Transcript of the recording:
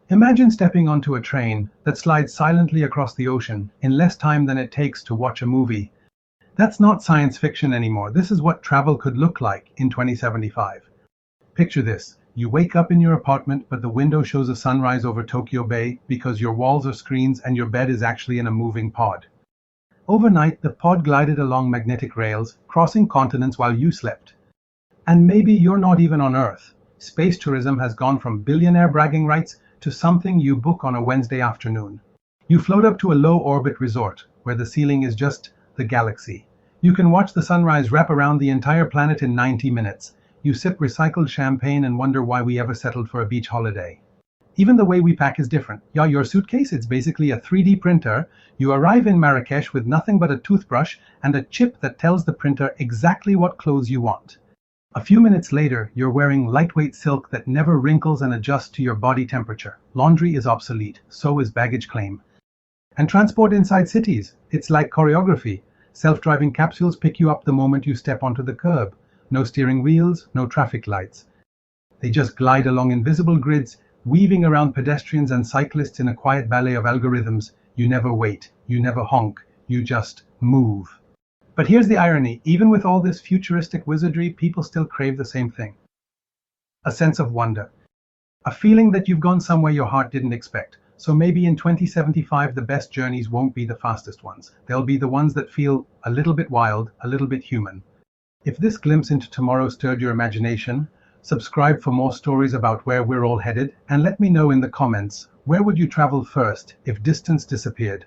Imagine stepping onto a train that slides silently across the ocean in less time than it takes to watch a movie. That's not science fiction anymore. This is what travel could look like in 2075. Picture this. You wake up in your apartment, but the window shows a sunrise over Tokyo Bay because your walls are screens and your bed is actually in a moving pod. Overnight, the pod glided along magnetic rails, crossing continents while you slept. And maybe you're not even on Earth. Space tourism has gone from billionaire bragging rights to something you book on a Wednesday afternoon. You float up to a low-orbit resort, where the ceiling is just the galaxy. You can watch the sunrise wrap around the entire planet in 90 minutes. You sip recycled champagne and wonder why we ever settled for a beach holiday. Even the way we pack is different. Yeah, your suitcase, it's basically a 3D printer. You arrive in Marrakesh with nothing but a toothbrush and a chip that tells the printer exactly what clothes you want. A few minutes later, you're wearing lightweight silk that never wrinkles and adjusts to your body temperature. Laundry is obsolete, so is baggage claim. And transport inside cities, it's like choreography. Self-driving capsules pick you up the moment you step onto the curb. No steering wheels, no traffic lights. They just glide along invisible grids, weaving around pedestrians and cyclists in a quiet ballet of algorithms. You never wait, you never honk, you just move. But here's the irony, even with all this futuristic wizardry, people still crave the same thing. A sense of wonder. A feeling that you've gone somewhere your heart didn't expect. So maybe in 2075 the best journeys won't be the fastest ones. They'll be the ones that feel a little bit wild, a little bit human. If this glimpse into tomorrow stirred your imagination, subscribe for more stories about where we're all headed, and let me know in the comments, where would you travel first if distance disappeared?